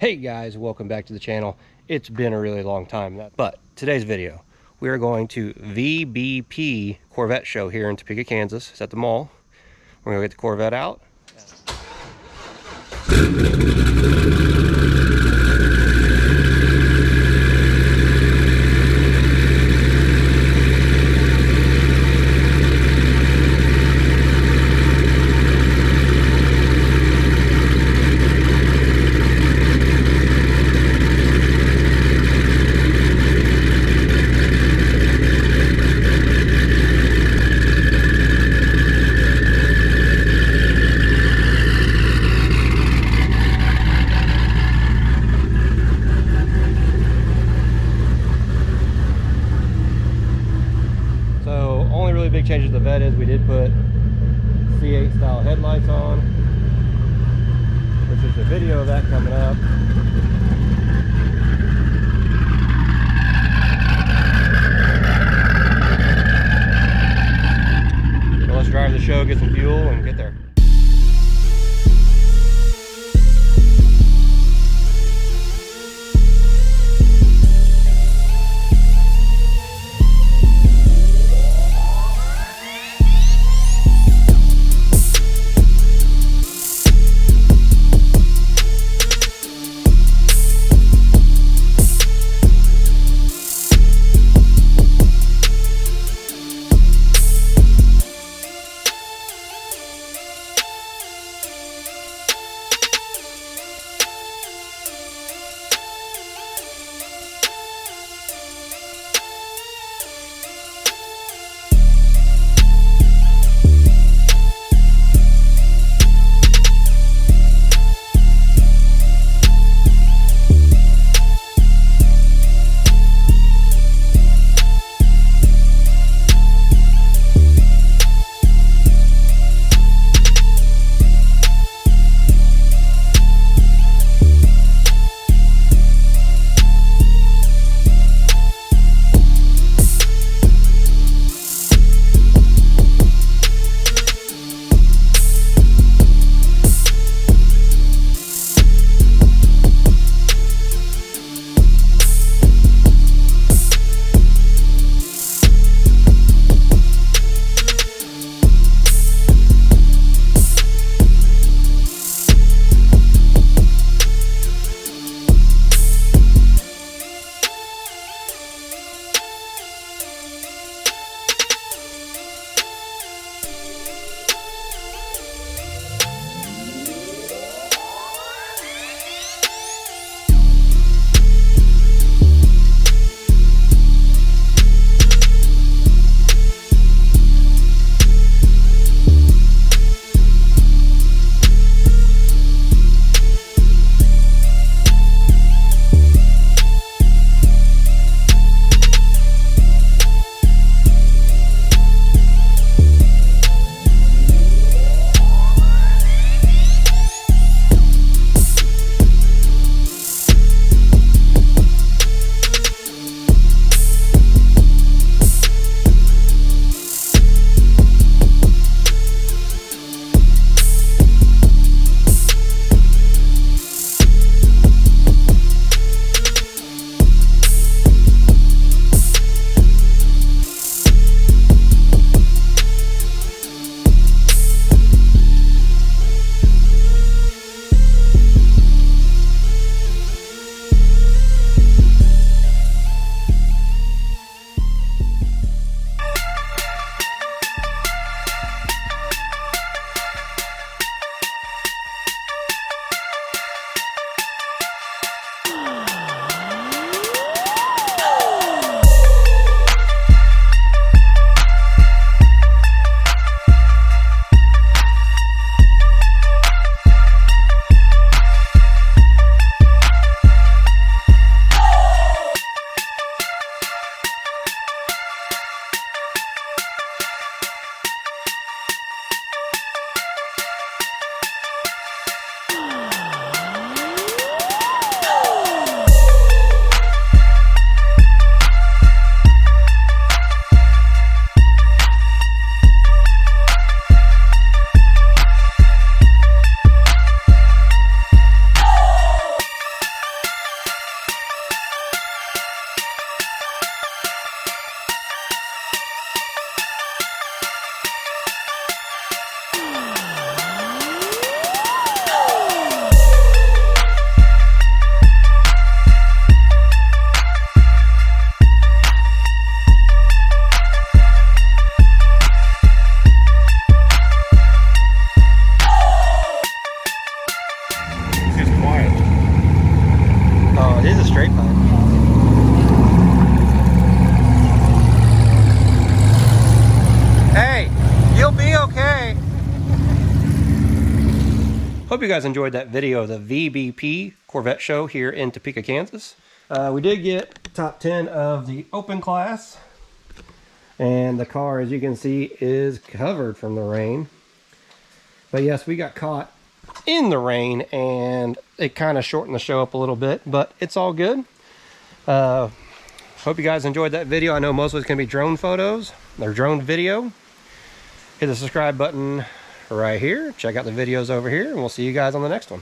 Hey guys, welcome back to the channel. It's been a really long time, but today's video, we are going to VBP Corvette show here in Topeka, Kansas. It's at the mall. We're gonna get the Corvette out. Big changes to the Vette is we did put C8 style headlights on, which is a video of that coming up. So let's drive the show, get some fuel, and get there. straight pipe. Hey, you'll be okay. Hope you guys enjoyed that video of the VBP Corvette show here in Topeka, Kansas. We did get top 10 of the open class. And the car, as you can see, is covered from the rain. But yes, we got caught in the rain and it kind of shortened the show up a little bit, but it's all good. Hope you guys enjoyed that video. I know most of it's going to be drone photos or drone video. Hit the subscribe button right here. Check out the videos over here, and we'll see you guys on the next one.